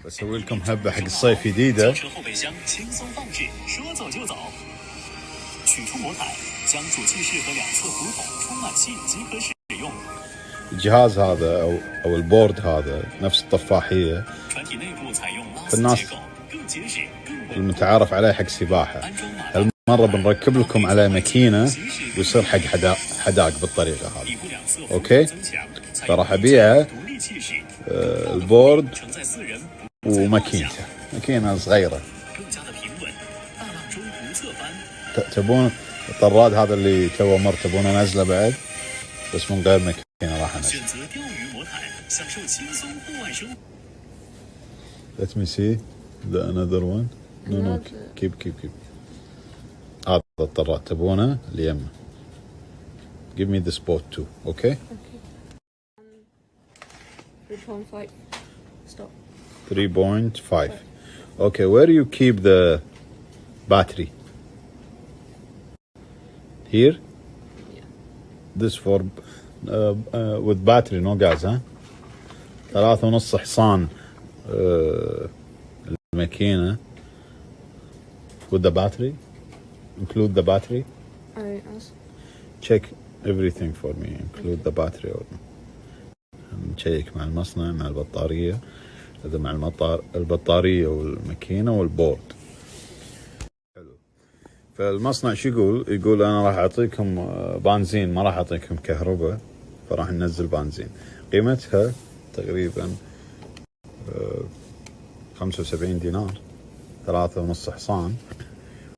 بسوي لكم هبة حق الصيف جديدة. الجهاز هذا أو البورد هذا نفس الطفاحية، فالناس المتعارف عليه حق سباحة. هالمرة بنركب لكم على ماكينة ويصير حق حداق بالطريقة هذه. أوكي، فراح أبيعه البورد وماكينته، ماكينة صغيرة. تبون الطراد هذا اللي تو مر تبونه نزله بعد، بس من غير ماكينة راح انزل. Let me see the another one. No, keep. هذا الطراد تبونه اليمه. Give me the spot too, okay? 3.5. Stop. 3.5. Okay, where do you keep the battery? Here? Yeah. This for with battery, no gas, huh? 3.5 حصان الماكينة with the battery. Include the battery. Alright, ask. Check everything for me. Include the battery or no. نشيك مع المصنع مع البطارية، هذا مع البطارية والماكينة والبورد. حلو. فالمصنع شو يقول أنا راح أعطيكم بنزين، ما راح أعطيكم كهرباء، فراح ننزل بنزين. قيمتها تقريبا 75 دينار، 3.5 حصان.